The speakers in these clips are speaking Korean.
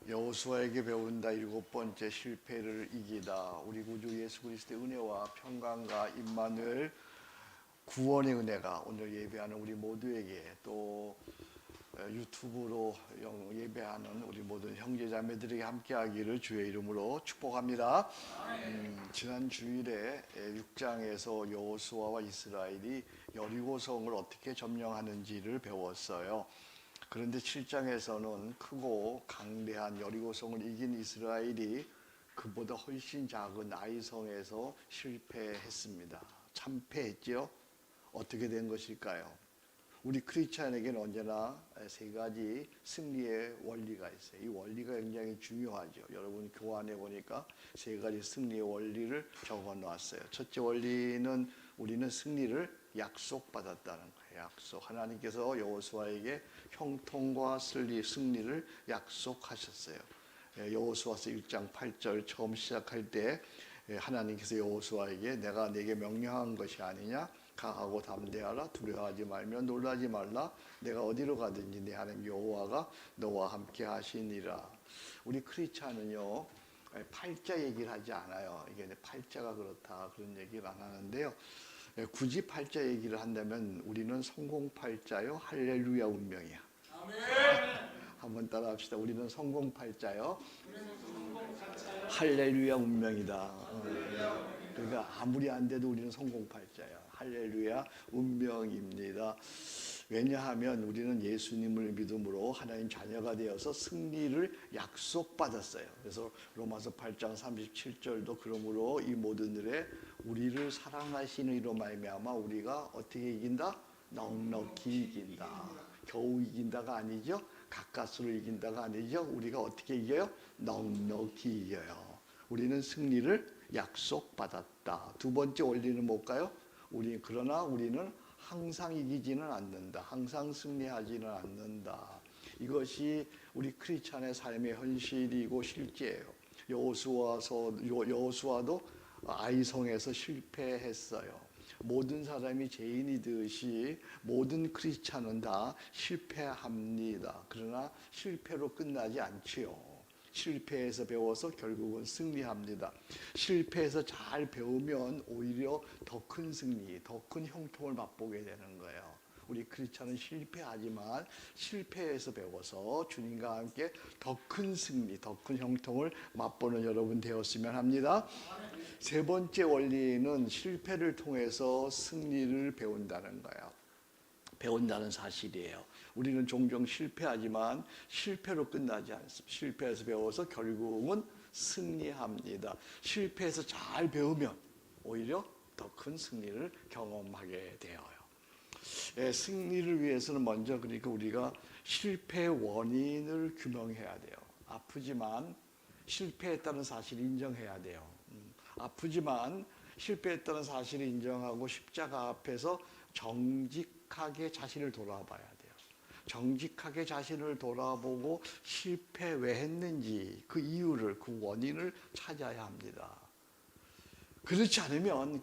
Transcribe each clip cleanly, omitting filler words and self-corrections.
여호수아에게 배운다 일곱 번째 실패를 이기다. 우리 구주 예수 그리스도의 은혜와 평강과 임마누엘 구원의 은혜가 오늘 예배하는 우리 모두에게 또 유튜브로 예배하는 우리 모든 형제자매들에게 함께하기를 주의 이름으로 축복합니다. 지난 주일에 6장에서 여호수아와 이스라엘이 여리고성을 어떻게 점령하는지를 배웠어요. 그런데 7장에서는 크고 강대한 여리고성을 이긴 이스라엘이 그보다 훨씬 작은 아이성에서 실패했습니다. 참패했죠. 어떻게 된 것일까요? 우리 크리스찬에게는 언제나 세 가지 승리의 원리가 있어요. 이 원리가 굉장히 중요하죠. 여러분 교환해 보니까 세 가지 승리의 원리를 적어 놨어요. 첫째 원리는 우리는 승리를 약속받았다는 거예요. 약속. 하나님께서 여호수아에게 형통과 승리를 약속하셨어요. 여호수아서 1장 8절 처음 시작할 때 하나님께서 여호수아에게 내가 네게 명령한 것이 아니냐? 강하고 담대하라. 두려워하지 말며 놀라지 말라. 내가 어디로 가든지 네 하나님 여호와가 너와 함께 하시니라. 우리 크리스찬은요 팔자 얘기를 하지 않아요. 이게 팔자가 그렇다 그런 얘기를 안 하는데요. 굳이 팔자 얘기를 한다면 우리는 성공팔자요 할렐루야 운명이야. 아멘. 한번 따라합시다. 우리는 성공팔자요 할렐루야 운명이다. 그러니까 아무리 안 돼도 우리는 성공팔자야. 할렐루야 운명입니다. 왜냐하면 우리는 예수님을 믿음으로 하나님 자녀가 되어서 승리를 약속받았어요. 그래서 로마서 8장 37절도 그러므로 이 모든 일에 우리를 사랑하시는 이로 말미암아 우리가 어떻게 이긴다? 넉넉히 이긴다. 겨우 이긴다가 아니죠. 가까스로 이긴다가 아니죠. 우리가 어떻게 이겨요? 넉넉히 이겨요. 우리는 승리를 약속받았다. 두 번째 원리는 뭘까요? 그러나 우리는 항상 이기지는 않는다. 항상 승리하지는 않는다. 이것이 우리 크리스찬의 삶의 현실이고 실제예요. 여호수아도 아이성에서 실패했어요. 모든 사람이 죄인이듯이 모든 크리스찬은 다 실패합니다. 그러나 실패로 끝나지 않지요. 실패해서 배워서 결국은 승리합니다. 실패해서 잘 배우면 오히려 더 큰 승리, 더 큰 형통을 맛보게 되는 거예요. 우리 크리스찬은 실패하지만 실패해서 배워서 주님과 함께 더 큰 승리, 더 큰 형통을 맛보는 여러분 되었으면 합니다. 세 번째 원리는 실패를 통해서 승리를 배운다는 거예요. 배운다는 사실이에요. 우리는 종종 실패하지만 실패로 끝나지 않습니다. 실패해서 배워서 결국은 승리합니다. 실패해서 잘 배우면 오히려 더 큰 승리를 경험하게 되어요. 승리를 위해서는 먼저 그러니까 우리가 실패의 원인을 규명해야 돼요. 아프지만 실패했다는 사실을 인정해야 돼요. 아프지만 실패했다는 사실을 인정하고 십자가 앞에서 정직하게 자신을 돌아봐야 돼요. 정직하게 자신을 돌아보고 실패 왜 했는지 그 이유를, 그 원인을 찾아야 합니다. 그렇지 않으면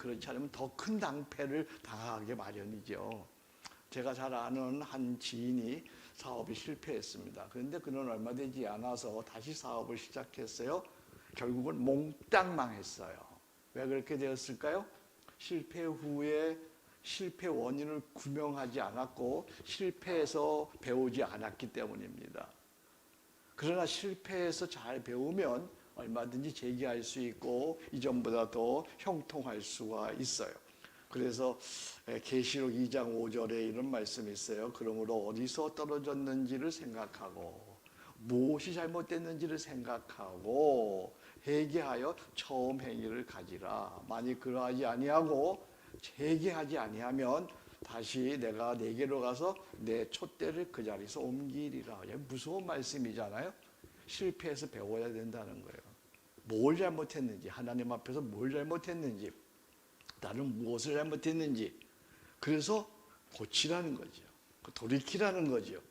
더 큰 낭패를 당하게 마련이죠. 제가 잘 아는 한 지인이 사업이 실패했습니다. 그런데 그는 얼마 되지 않아서 다시 사업을 시작했어요. 결국은 몽땅 망했어요. 왜 그렇게 되었을까요? 실패 후에 실패 원인을 규명하지 않았고 실패해서 배우지 않았기 때문입니다. 그러나 실패해서 잘 배우면 얼마든지 재기할 수 있고 이전보다 더 형통할 수가 있어요. 그래서 계시록 2장 5절에 이런 말씀이 있어요. 그러므로 어디서 떨어졌는지를 생각하고 무엇이 잘못됐는지를 생각하고 회개하여 처음 행위를 가지라. 만일 그러하지 아니하고 회개하지 아니하면 다시 내가 네게로 가서 내 촛대를 그 자리에서 옮기리라. 무서운 말씀이잖아요. 실패해서 배워야 된다는 거예요. 뭘 잘못했는지, 하나님 앞에서 뭘 잘못했는지, 나는 무엇을 잘못했는지, 그래서 고치라는 거죠. 돌이키라는 거죠.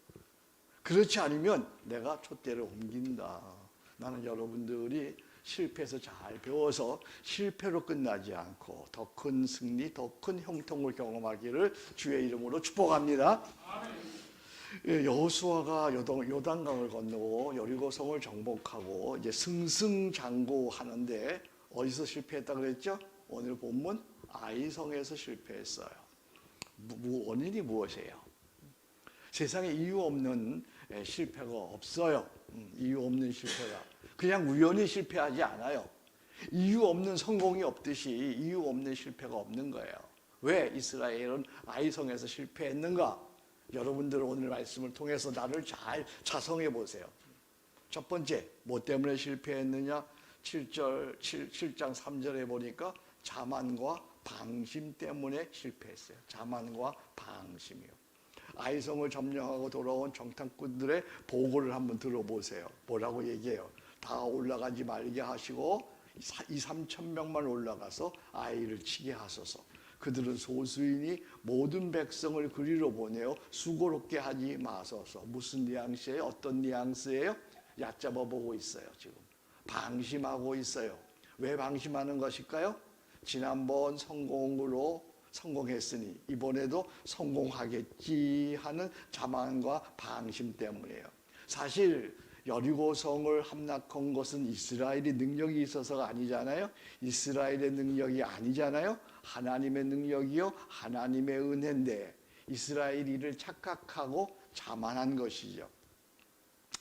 그렇지 않으면 내가 촛대를 옮긴다. 나는 여러분들이 실패해서 잘 배워서 실패로 끝나지 않고 더 큰 승리, 더 큰 형통을 경험하기를 주의 이름으로 축복합니다. 여호수아가 요단강을 건너고 여리고성을 정복하고 이제 승승장구하는데 어디서 실패했다 그랬죠? 오늘 본문 아이성에서 실패했어요. 원인이 무엇이에요? 세상에 이유 없는 실패가 없어요. 이유 없는 실패가 그냥 우연히 실패하지 않아요. 이유 없는 성공이 없듯이 이유 없는 실패가 없는 거예요. 왜 이스라엘은 아이성에서 실패했는가? 여러분들 오늘 말씀을 통해서 나를 잘 자성해 보세요. 첫 번째, 뭐 때문에 실패했느냐? 7장 3절에 보니까 자만과 방심 때문에 실패했어요. 자만과 방심이요. 아이성을 점령하고 돌아온 정탐꾼들의 보고를 한번 들어보세요. 뭐라고 얘기해요? 다 올라가지 말게 하시고 3천 명만 올라가서 아이를 치게 하소서. 그들은 소수이니 모든 백성을 그리로 보내어 수고롭게 하지 마소서. 무슨 뉘앙스예요? 어떤 뉘앙스예요? 얕잡아 보고 있어요. 지금 방심하고 있어요. 왜 방심하는 것일까요? 지난번 성공했으니 이번에도 성공하겠지 하는 자만과 방심 때문이에요. 사실 여리고성을 함락한 것은 이스라엘의 능력이 있어서가 아니잖아요. 이스라엘의 능력이 아니잖아요. 하나님의 능력이요, 하나님의 은혜인데 이스라엘이 이를 착각하고 자만한 것이죠.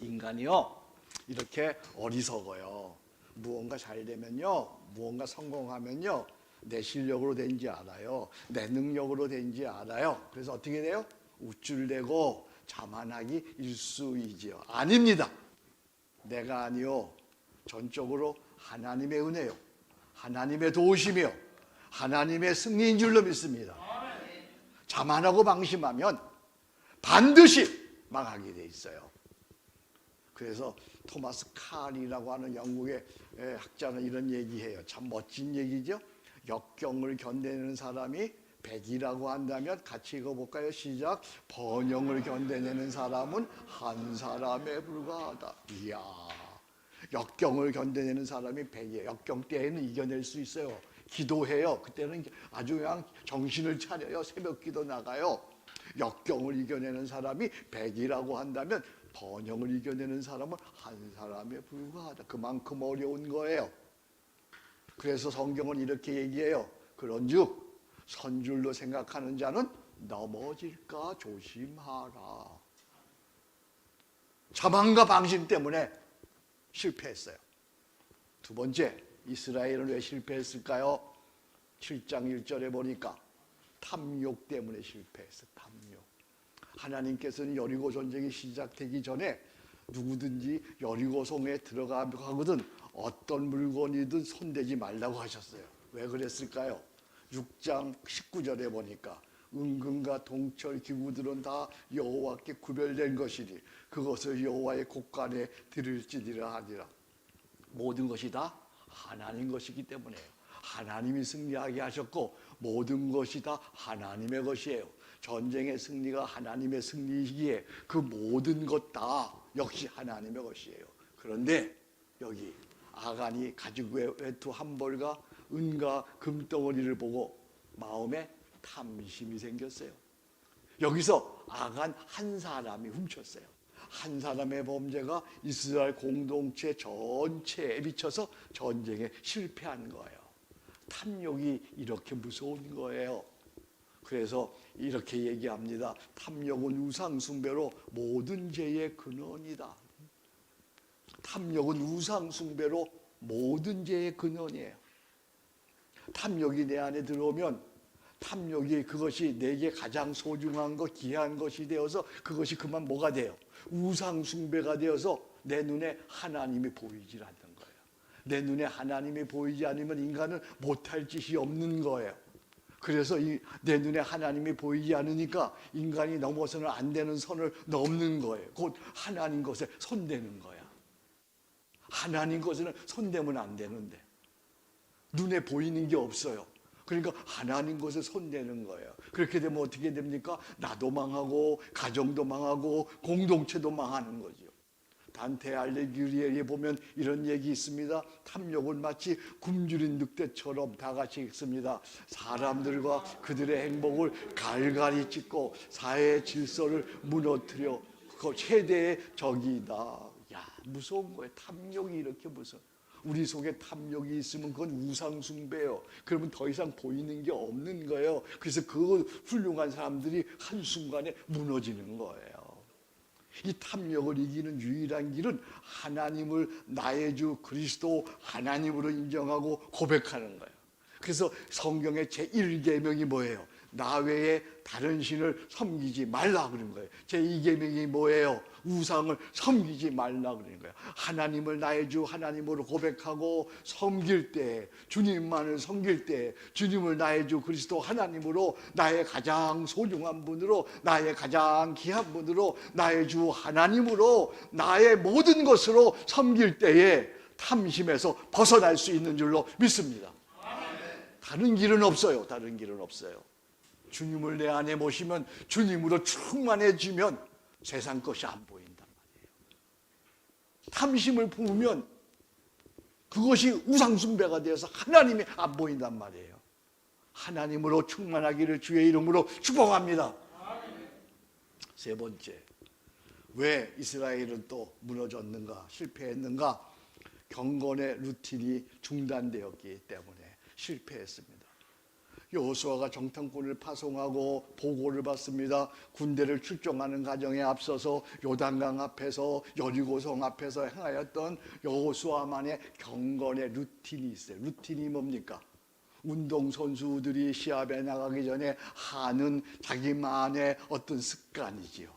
인간이요, 이렇게 어리석어요. 무언가 잘 되면요, 무언가 성공하면요, 내 실력으로 된지 알아요. 내 능력으로 된지 알아요. 그래서 어떻게 돼요? 우쭐대고 자만하기 일쑤이지요. 아닙니다. 내가 아니요, 전적으로 하나님의 은혜요, 하나님의 도우심이요, 하나님의 승리인 줄로 믿습니다. 자만하고 방심하면 반드시 망하게 돼 있어요. 그래서 토마스 칸이라고 하는 영국의 학자는 이런 얘기해요. 참 멋진 얘기죠. 역경을 견뎌내는 사람이 100이라고 한다면 같이 읽어볼까요? 시작. 번영을 견뎌내는 사람은 한 사람에 불과하다. 이야, 역경을 견뎌내는 사람이 100이에요. 역경 때에는 이겨낼 수 있어요. 기도해요. 그때는 아주 그냥 정신을 차려요. 새벽 기도 나가요. 역경을 이겨내는 사람이 100이라고 한다면 번영을 이겨내는 사람은 한 사람에 불과하다. 그만큼 어려운 거예요. 그래서 성경은 이렇게 얘기해요. 그런즉 선줄로 생각하는 자는 넘어질까 조심하라. 자만과 방심 때문에 실패했어요. 두 번째, 이스라엘은 왜 실패했을까요? 7장 1절에 보니까 탐욕 때문에 실패했어요. 탐욕. 하나님께서는 여리고 전쟁이 시작되기 전에 누구든지 여리고성에 들어가거든 어떤 물건이든 손대지 말라고 하셨어요. 왜 그랬을까요? 6장 19절에 보니까 은금과 동철 기구들은 다 여호와께 구별된 것이니 그것을 여호와의 곳간에 드릴지니라 하니라. 모든 것이 다 하나님 것이기 때문에요. 하나님이 승리하게 하셨고 모든 것이 다 하나님의 것이에요. 전쟁의 승리가 하나님의 승리이기에 그 모든 것 다 역시 하나님의 것이에요. 그런데 여기 아간이 가지고 외투 한 벌과 은과 금덩어리를 보고 마음에 탐심이 생겼어요. 여기서 아간 한 사람이 훔쳤어요. 한 사람의 범죄가 이스라엘 공동체 전체에 미쳐서 전쟁에 실패한 거예요. 탐욕이 이렇게 무서운 거예요. 그래서 이렇게 얘기합니다. 탐욕은 우상숭배로 모든 죄의 근원이다. 탐욕은 우상숭배로 모든 죄의 근원이에요. 탐욕이 내 안에 들어오면 탐욕이 그것이 내게 가장 소중한 것, 귀한 것이 되어서 그것이 그만 뭐가 돼요? 우상숭배가 되어서 내 눈에 하나님이 보이질 않는 거예요. 내 눈에 하나님이 보이지 않으면 인간은 못할 짓이 없는 거예요. 그래서 내 눈에 하나님이 보이지 않으니까 인간이 넘어서는 안 되는 선을 넘는 거예요. 곧 하나님 것에 손대는 거야. 하나님 것에는 손대면 안 되는데 눈에 보이는 게 없어요. 그러니까 하나님 것에 손대는 거예요. 그렇게 되면 어떻게 됩니까? 나도 망하고 가정도 망하고 공동체도 망하는 거죠. 단테 알레그리에에 보면 이런 얘기 있습니다. 탐욕은 마치 굶주린 늑대처럼 다 같이 읽습니다. 사람들과 그들의 행복을 갈갈이 찢고 사회의 질서를 무너뜨려 그 최대의 적이다. 야, 무서운 거예요. 탐욕이 이렇게 무서워. 우리 속에 탐욕이 있으면 그건 우상숭배예요. 그러면 더 이상 보이는 게 없는 거예요. 그래서 그 훌륭한 사람들이 한순간에 무너지는 거예요. 이 탐욕을 이기는 유일한 길은 하나님을 나의 주 그리스도 하나님으로 인정하고 고백하는 거예요. 그래서 성경의 제1계명이 뭐예요? 나 외에 다른 신을 섬기지 말라 그런 거예요. 제2계명이 뭐예요? 우상을 섬기지 말라 그러는 거예요. 하나님을 나의 주 하나님으로 고백하고 섬길 때, 주님만을 섬길 때, 주님을 나의 주 그리스도 하나님으로, 나의 가장 소중한 분으로, 나의 가장 귀한 분으로, 나의 주 하나님으로, 나의 모든 것으로 섬길 때에 탐심에서 벗어날 수 있는 줄로 믿습니다. 다른 길은 없어요. 다른 길은 없어요. 주님을 내 안에 모시면, 주님으로 충만해지면 세상 것이 안 보인단 말이에요. 탐심을 품으면 그것이 우상숭배가 되어서 하나님이 안 보인단 말이에요. 하나님으로 충만하기를 주의 이름으로 축복합니다. 세 번째, 왜 이스라엘은 또 무너졌는가, 실패했는가? 경건의 루틴이 중단되었기 때문에 실패했습니다. 여호수아가 정탐꾼을 파송하고 보고를 받습니다. 군대를 출정하는 과정에 앞서서 요단강 앞에서 여리고성 앞에서 행하였던 여호수아만의 경건의 루틴이 있어요. 루틴이 뭡니까? 운동선수들이 시합에 나가기 전에 하는 자기만의 어떤 습관이지요.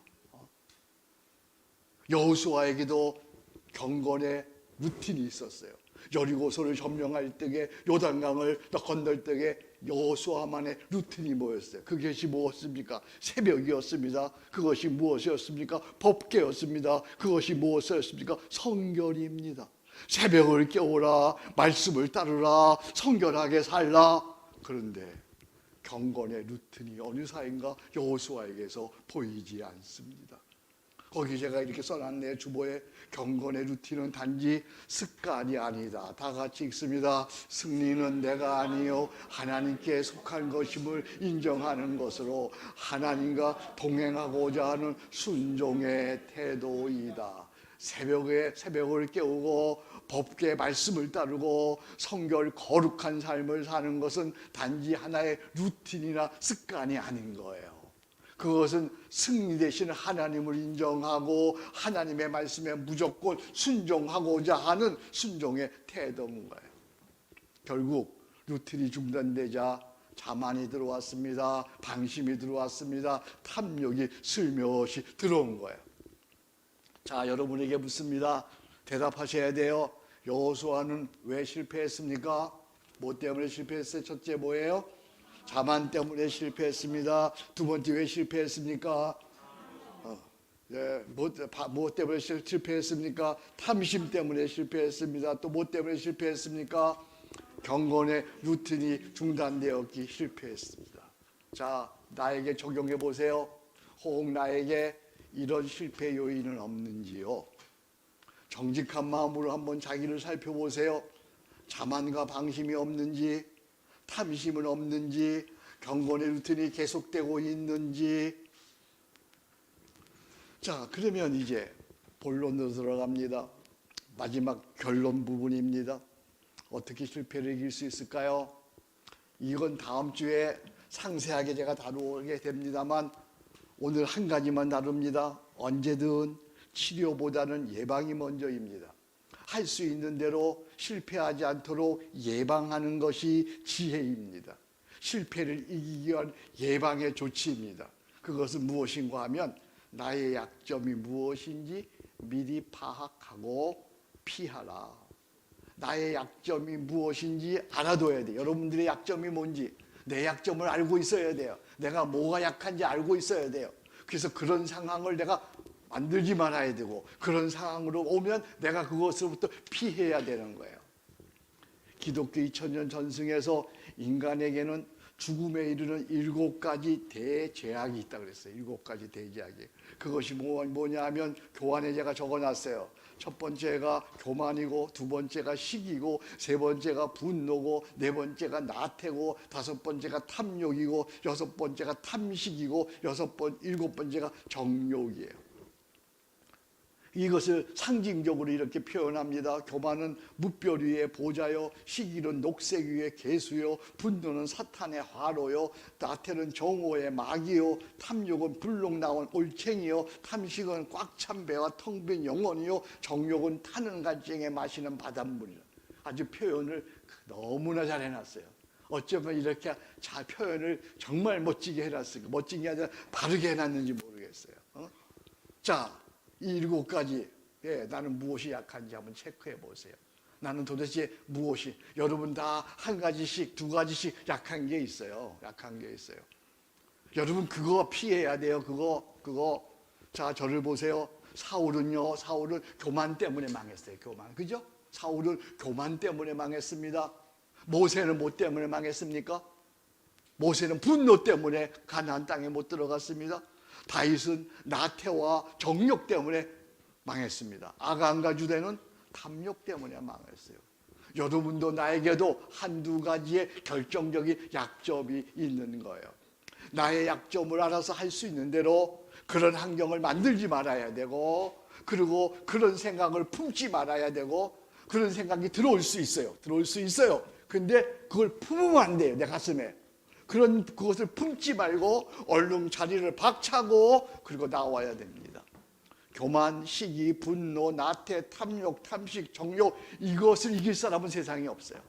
여호수아에게도 경건의 루틴이 있었어요. 여리고성을 점령할 때에 요단강을 건널 때에 여호수아만의 루틴이 뭐였어요? 그것이 무엇입니까? 새벽이었습니다. 그것이 무엇이었습니까? 법궤였습니다. 그것이 무엇이었습니까? 성결입니다. 새벽을 깨우라, 말씀을 따르라, 성결하게 살라. 그런데 경건의 루틴이 어느 사이인가 여호수아에게서 보이지 않습니다. 거기 제가 이렇게 써놨네요. 주보에 경건의 루틴은 단지 습관이 아니다. 다 같이 읽습니다. 승리는 내가 아니요 하나님께 속한 것임을 인정하는 것으로 하나님과 동행하고자 하는 순종의 태도이다. 새벽을 깨우고 법궤 말씀을 따르고 성결 거룩한 삶을 사는 것은 단지 하나의 루틴이나 습관이 아닌 거예요. 그것은 승리 대신 하나님을 인정하고 하나님의 말씀에 무조건 순종하고자 하는 순종의 태도인 거예요. 결국 루틴이 중단되자 자만이 들어왔습니다. 방심이 들어왔습니다. 탐욕이 슬며시 들어온 거예요. 자, 여러분에게 묻습니다. 대답하셔야 돼요. 여호수아는 왜 실패했습니까? 뭐 때문에 실패했어요? 첫째 뭐예요? 자만 때문에 실패했습니다. 두 번째 왜 실패했습니까? 뭐 때문에 실패했습니까? 탐심 때문에 실패했습니다. 또 뭐 때문에 실패했습니까? 경건의 루틴이 중단되었기 실패했습니다. 자, 나에게 적용해 보세요. 혹 나에게 이런 실패 요인은 없는지요? 정직한 마음으로 한번 자기를 살펴보세요. 자만과 방심이 없는지, 탐심은 없는지, 경건의 루틴이 계속되고 있는지. 자, 그러면 이제 본론으로 들어갑니다. 마지막 결론 부분입니다. 어떻게 실패를 이길 수 있을까요? 이건 다음 주에 상세하게 제가 다루게 됩니다만 오늘 한 가지만 다룹니다. 언제든 치료보다는 예방이 먼저입니다. 할 수 있는 대로 실패하지 않도록 예방하는 것이 지혜입니다. 실패를 이기기 위한 예방의 조치입니다. 그것은 무엇인가 하면 나의 약점이 무엇인지 미리 파악하고 피하라. 나의 약점이 무엇인지 알아둬야 돼요. 여러분들의 약점이 뭔지 내 약점을 알고 있어야 돼요. 내가 뭐가 약한지 알고 있어야 돼요. 그래서 그런 상황을 내가 만들지 말아야 되고 그런 상황으로 오면 내가 그것으로부터 피해야 되는 거예요. 기독교 2000년 전승에서 인간에게는 죽음에 이르는 7가지 대죄악이 있다고 그랬어요. 7가지 대죄악이. 그것이 뭐냐 하면 교환에 제가 적어놨어요. 첫 번째가 교만이고, 두 번째가 시기고, 세 번째가 분노고, 네 번째가 나태고, 다섯 번째가 탐욕이고, 여섯 번째가 탐식이고, 일곱 번째가 정욕이에요. 이것을 상징적으로 이렇게 표현합니다. 교만은 무별 위의 보좌요, 시기는 녹색 위의 개수요, 분노는 사탄의 화로요, 나태는 정오의 마귀요, 탐욕은 불록 나온 올챙이요, 탐식은 꽉 찬 배와 텅 빈 영혼이요, 정욕은 타는 간증에 마시는 바닷물이요. 아주 표현을 너무나 잘 해놨어요. 어쩌면 이렇게 잘 표현을 정말 멋지게 해놨을까, 멋진 게 아니라 바르게 해놨는지 모르겠어요. 자, 이 7가지, 나는 무엇이 약한지 한번 체크해 보세요. 나는 도대체 무엇이, 여러분 다 한 가지씩, 두 가지씩 약한 게 있어요. 약한 게 있어요. 여러분 그거 피해야 돼요. 그거. 자, 저를 보세요. 사울은 교만 때문에 망했어요. 교만. 그죠? 사울은 교만 때문에 망했습니다. 모세는 뭐 때문에 망했습니까? 모세는 분노 때문에 가나안 땅에 못 들어갔습니다. 다윗은 나태와 정욕 때문에 망했습니다. 아간과 유대는 탐욕 때문에 망했어요. 여러분도 나에게도 한두 가지의 결정적인 약점이 있는 거예요. 나의 약점을 알아서 할 수 있는 대로 그런 환경을 만들지 말아야 되고, 그리고 그런 생각을 품지 말아야 되고, 그런 생각이 들어올 수 있어요. 근데 그걸 품으면 안 돼요. 내 가슴에. 그것을 품지 말고 얼른 자리를 박차고 그리고 나와야 됩니다. 교만, 시기, 분노, 나태, 탐욕, 탐식, 정욕, 이것을 이길 사람은 세상에 없어요.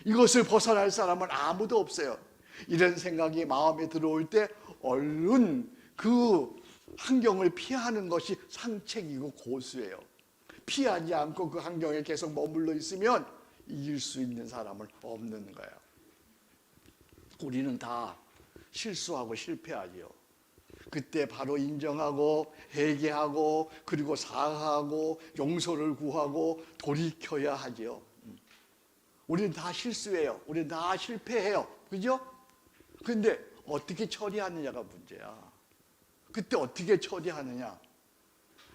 이것을 벗어날 사람은 아무도 없어요. 이런 생각이 마음에 들어올 때 얼른 그 환경을 피하는 것이 상책이고 고수예요. 피하지 않고 그 환경에 계속 머물러 있으면 이길 수 있는 사람은 없는 거예요. 우리는 다 실수하고 실패하죠. 그때 바로 인정하고 회개하고 그리고 사과하고 용서를 구하고 돌이켜야 하죠. 우리는 다 실수해요. 우리는 다 실패해요. 그죠? 근데 어떻게 처리하느냐가 문제야. 그때 어떻게 처리하느냐.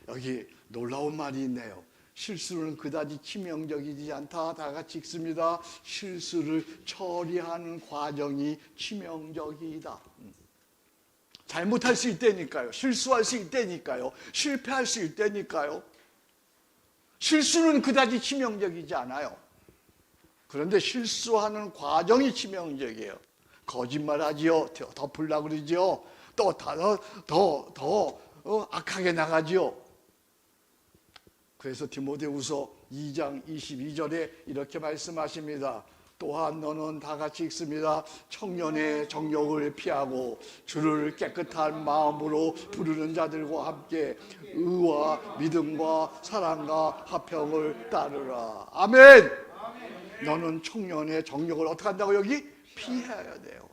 여기 놀라운 말이 있네요. 실수는 그다지 치명적이지 않다. 다 같이 읽습니다. 실수를 처리하는 과정이 치명적이다. 잘못할 수 있다니까요. 실수할 수 있다니까요. 실패할 수 있다니까요. 실수는 그다지 치명적이지 않아요. 그런데 실수하는 과정이 치명적이에요. 거짓말하지요. 덮으려고 그러지요. 또 더 악하게 나가지요. 그래서 디모데후서 2장 22절에 이렇게 말씀하십니다. 또한 너는 다 같이 읽습니다. 청년의 정욕을 피하고 주를 깨끗한 마음으로 부르는 자들과 함께 의와 믿음과 사랑과 화평을 따르라. 아멘. 너는 청년의 정욕을 어떻게 한다고 여기? 피해야 돼요.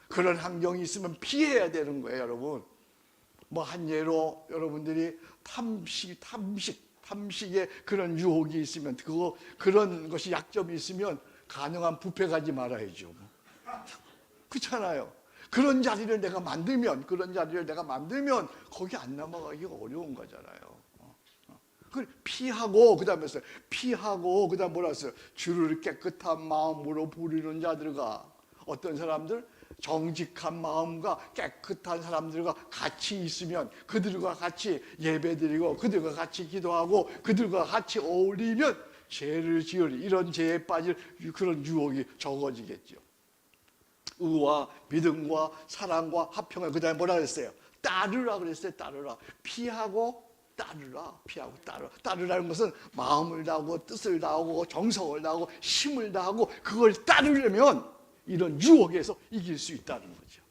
그런 환경이 있으면 피해야 되는 거예요, 여러분. 뭐 한 예로 여러분들이 탐식의 그런 유혹이 있으면 그런 것이 약점이 있으면 가능한 뷔페 가지 말아야죠. 그렇잖아요. 그런 자리를 내가 만들면 거기 안 넘어가기가 어려운 거잖아요. 그걸 피하고 그다음에 뭐라 했어요? 주를 깨끗한 마음으로 부르는 자들과 어떤 사람들? 정직한 마음과 깨끗한 사람들과 같이 있으면 그들과 같이 예배드리고 그들과 같이 기도하고 그들과 같이 어울리면 죄를 지으리 이런 죄에 빠질 그런 유혹이 적어지겠죠. 의와 믿음과 사랑과 화평을 그다음에 뭐라 그랬어요? 따르라 그랬어요. 따르라. 피하고 따르라. 따르라는 것은 마음을 다하고 뜻을 다하고 정성을 다하고 힘을 다하고 그걸 따르려면 이런 유혹에서 이길 수 있다는 거죠.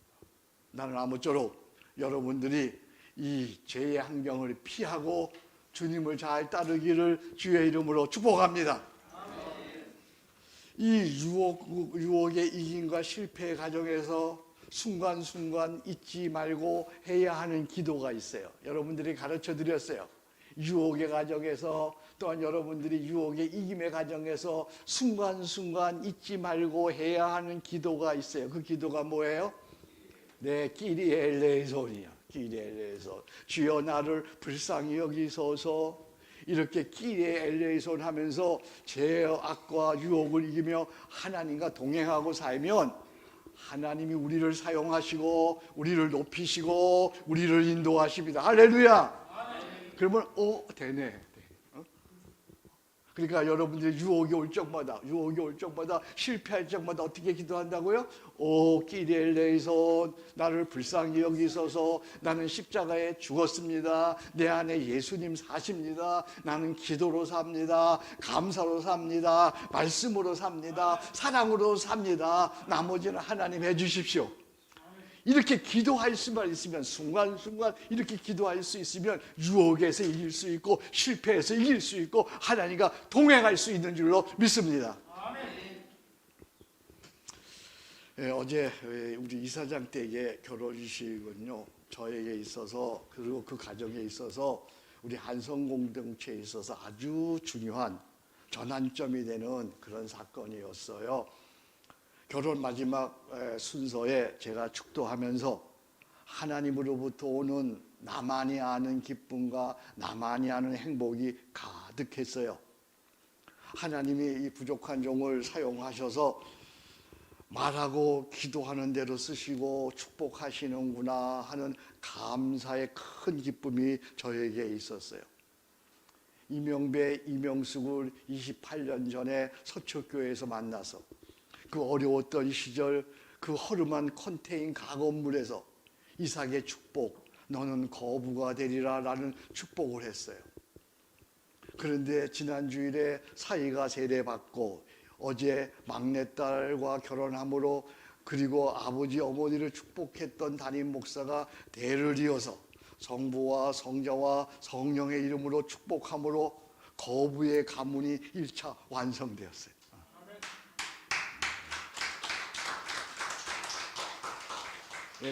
나는 아무쪼록 여러분들이 이 죄의 환경을 피하고 주님을 잘 따르기를 주의 이름으로 축복합니다. 이 유혹의 이김과 실패의 과정에서 순간순간 잊지 말고 해야 하는 기도가 있어요. 여러분들이 가르쳐 드렸어요. 유혹의 과정에서 또한 여러분들이 유혹의 이김의 과정에서 순간순간 잊지 말고 해야 하는 기도가 있어요. 그 기도가 뭐예요? 네, 끼리에 엘레이손이야. 끼리에 엘레이손. 주여 나를 불쌍히 여기소서. 이렇게 끼리에 엘레이손 하면서 죄악과 유혹을 이기며 하나님과 동행하고 살면 하나님이 우리를 사용하시고 우리를 높이시고 우리를 인도하십니다. 할렐루야. 그러면 되네. 그러니까 여러분들이 유혹이 올 적마다 실패할 적마다 어떻게 기도한다고요? 끼리 엘레이손, 나를 불쌍히 여기소서. 나는 십자가에 죽었습니다. 내 안에 예수님 사십니다. 나는 기도로 삽니다. 감사로 삽니다. 말씀으로 삽니다. 사랑으로 삽니다. 나머지는 하나님 해주십시오. 이렇게 기도할 수만 있으면, 순간순간 이렇게 기도할 수 있으면 유혹에서 이길 수 있고 실패에서 이길 수 있고 하나님과 동행할 수 있는 줄로 믿습니다. 어제 우리 이사장 댁의 결혼식은요, 저에게 있어서, 그리고 그 가정에 있어서, 우리 한성공동체에 있어서 아주 중요한 전환점이 되는 그런 사건이었어요. 결혼 마지막 순서에 제가 축도하면서 하나님으로부터 오는 나만이 아는 기쁨과 나만이 아는 행복이 가득했어요. 하나님이 이 부족한 종을 사용하셔서 말하고 기도하는 대로 쓰시고 축복하시는구나 하는 감사의 큰 기쁨이 저에게 있었어요. 이명배, 이명숙을 28년 전에 서초교회에서 만나서 그 어려웠던 시절 그 허름한 컨테인 가건물에서 이삭의 축복, 너는 거부가 되리라 라는 축복을 했어요. 그런데 지난 주일에 사이가 세례받고 어제 막내딸과 결혼함으로, 그리고 아버지 어머니를 축복했던 담임 목사가 대를 이어서 성부와 성자와 성령의 이름으로 축복함으로 거부의 가문이 1차 완성되었어요.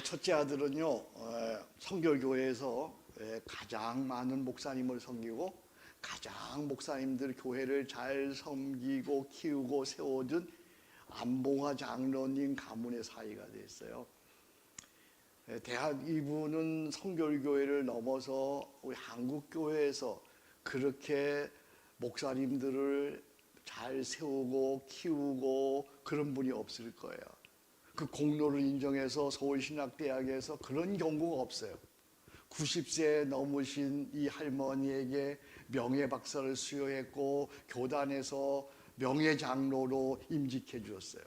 첫째 아들은요, 성결교회에서 가장 많은 목사님을 섬기고 가장 목사님들 교회를 잘 섬기고 키우고 세워준 안봉화 장로님 가문의 사이가 됐어요. 이분은 성결교회를 넘어서 우리 한국교회에서 그렇게 목사님들을 잘 세우고 키우고 그런 분이 없을 거예요. 그 공로를 인정해서 서울신학대학에서 그런 경우가 없어요. 90세 넘으신 이 할머니에게 명예박사를 수여했고 교단에서 명예장로로 임직해 주었어요.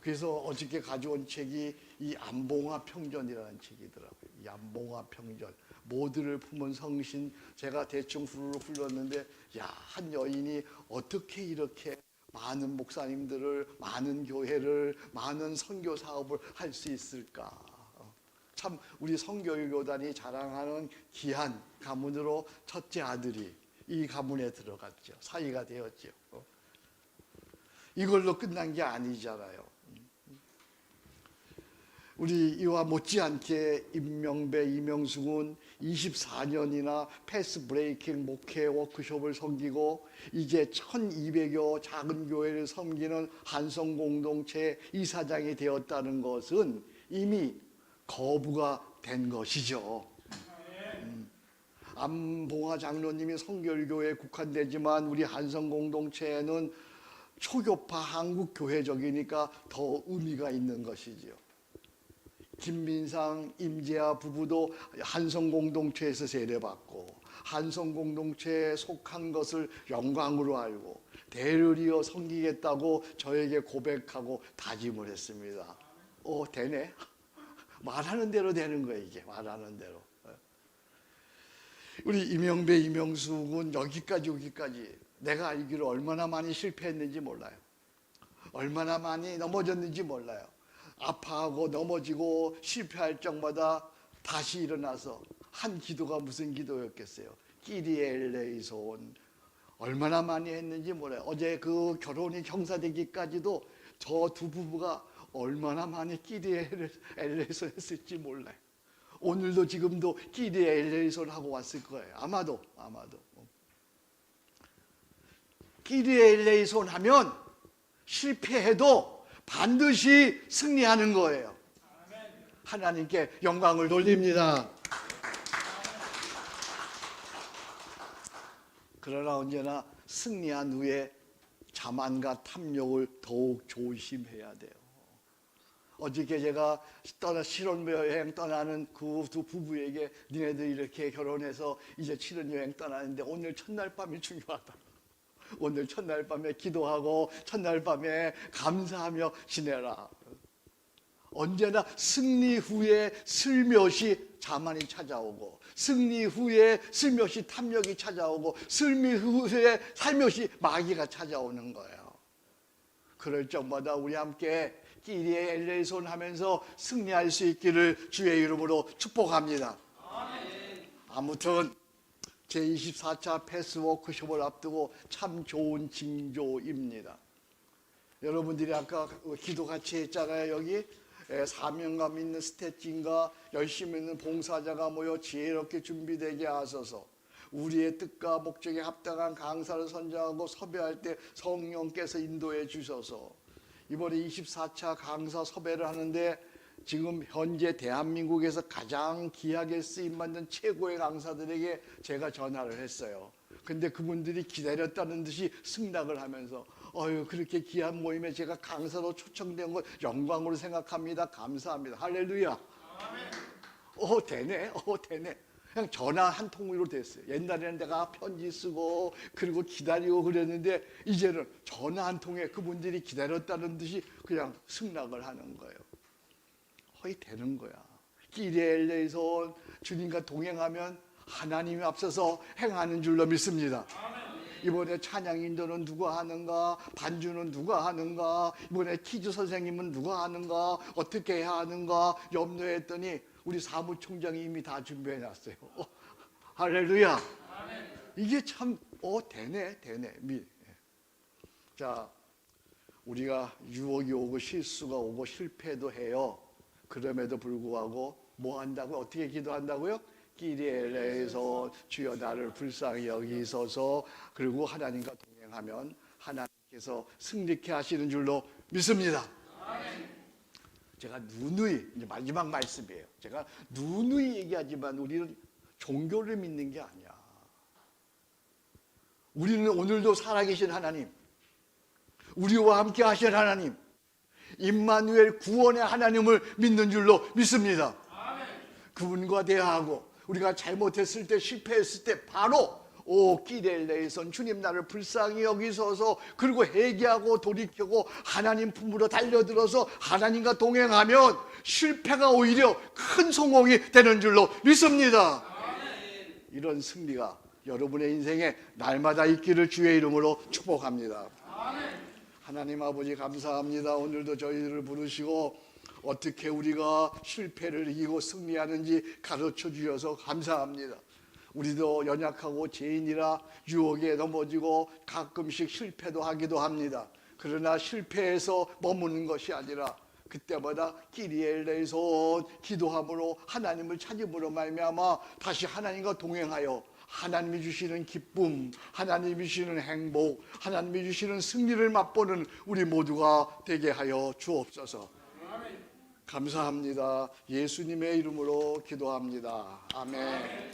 그래서 어저께 가져온 책이 이 안봉화 평전이라는 책이더라고요. 이 안봉화 평전, 모두를 품은 성신. 제가 대충 후루룩 흘렀는데, 한 여인이 어떻게 이렇게 많은 목사님들을, 많은 교회를, 많은 선교 사업을 할 수 있을까? 참 우리 성교육교단이 자랑하는 귀한 가문으로 첫째 아들이 이 가문에 들어갔죠. 사이가 되었죠. 이걸로 끝난 게 아니잖아요. 우리 이와 못지않게 임명배, 이명숙은 24년이나 패스 브레이킹 목회 워크숍을 섬기고 이제 1200여 작은 교회를 섬기는 한성공동체 이사장이 되었다는 것은 이미 거부가 된 것이죠. 안봉화 장로님이 성결교회에 국한되지만 우리 한성공동체에는 초교파 한국교회적이니까 더 의미가 있는 것이지요. 김민상, 임재아 부부도 한성공동체에서 세례받고 한성공동체에 속한 것을 영광으로 알고 대를 이어 섬기겠다고 저에게 고백하고 다짐을 했습니다. 되네? 말하는 대로 되는 거예요. 이게 말하는 대로. 우리 이명배, 이명숙은 여기까지 오기까지 내가 알기로 얼마나 많이 실패했는지 몰라요. 얼마나 많이 넘어졌는지 몰라요. 아파하고 넘어지고 실패할 적마다 다시 일어나서 한 기도가 무슨 기도였겠어요. 끼리에 엘레이손. 얼마나 많이 했는지 몰라요. 어제 그 결혼이 경사되기까지도 저 두 부부가 얼마나 많이 끼리에 엘레이손 했을지 몰라요. 오늘도 지금도 끼리에 엘레이손 하고 왔을 거예요. 아마도. 끼리에 엘레이손 하면 실패해도 반드시 승리하는 거예요. 하나님께 영광을 돌립니다. 그러나 언제나 승리한 후에 자만과 탐욕을 더욱 조심해야 돼요. 어저께 제가 신혼여행 떠나는 그 두 부부에게 니네들 이렇게 결혼해서 이제 신혼여행 떠나는데 오늘 첫날 밤이 중요하다. 오늘 첫날 밤에 기도하고 첫날 밤에 감사하며 지내라. 언제나 승리 후에 슬며시 자만이 찾아오고, 승리 후에 슬며시 탐욕이 찾아오고, 승리 후에 살며시 마귀가 찾아오는 거예요. 그럴 적마다 우리 함께 끼리에 엘레손 하면서 승리할 수 있기를 주의 이름으로 축복합니다. 아무튼 제24차 패스워크숍을 앞두고 참 좋은 징조입니다. 여러분들이 아까 기도 같이 했잖아요. 여기 사명감 있는 스태칭과 열심히 있는 봉사자가 모여 지혜롭게 준비되게 하소서. 우리의 뜻과 목적에 합당한 강사를 선정하고 섭외할 때 성령께서 인도해 주셔서 이번에 24차 강사 섭외를 하는데 지금 현재 대한민국에서 가장 귀하게 쓰임받는 최고의 강사들에게 제가 전화를 했어요. 근데 그분들이 기다렸다는 듯이 승낙을 하면서 그렇게 귀한 모임에 제가 강사로 초청된 것 영광으로 생각합니다. 감사합니다. 할렐루야. 되네. 그냥 전화 한 통으로 됐어요. 옛날에는 내가 편지 쓰고 그리고 기다리고 그랬는데 이제는 전화 한 통에 그분들이 기다렸다는 듯이 그냥 승낙을 하는 거예요. 되는 거야. 끼리엘레손 주님과 동행하면 하나님이 앞서서 행하는 줄로 믿습니다. 이번에 찬양 인도는 누가 하는가? 반주는 누가 하는가? 이번에 퀴즈 선생님은 누가 하는가? 어떻게 해야 하는가? 염려했더니 우리 사무총장이 이미 다 준비해놨어요. 할렐루야. 이게 참 되네. 자, 우리가 유혹이 오고 실수가 오고 실패도 해요. 그럼에도 불구하고 뭐 한다고? 어떻게 기도한다고요? 끼리엘레손 주여 나를 불쌍히 여기소서. 그리고 하나님과 동행하면 하나님께서 승리케 하시는 줄로 믿습니다. 제가 누누이 이제 마지막 말씀이에요. 제가 누누이 얘기하지만 우리는 종교를 믿는 게 아니야. 우리는 오늘도 살아계신 하나님, 우리와 함께 하신 하나님, 임마누엘 구원의 하나님을 믿는 줄로 믿습니다. 그분과 대화하고 우리가 잘못했을 때 실패했을 때 바로 끼리엘레손 주님 나를 불쌍히 여기소서. 그리고 회개하고 돌이키고 하나님 품으로 달려들어서 하나님과 동행하면 실패가 오히려 큰 성공이 되는 줄로 믿습니다. 이런 승리가 여러분의 인생에 날마다 있기를 주의 이름으로 축복합니다. 하나님 아버지 감사합니다. 오늘도 저희들을 부르시고 어떻게 우리가 실패를 이기고 승리하는지 가르쳐 주셔서 감사합니다. 우리도 연약하고 죄인이라 유혹에 넘어지고 가끔씩 실패도 하기도 합니다. 그러나 실패해서 머무는 것이 아니라 그때마다 끼리엘레손 기도함으로 하나님을 찾음으로 말미암아 다시 하나님과 동행하여 하나님이 주시는 기쁨, 하나님이 주시는 행복, 하나님이 주시는 승리를 맛보는 우리 모두가 되게 하여 주옵소서. 감사합니다. 예수님의 이름으로 기도합니다. 아멘.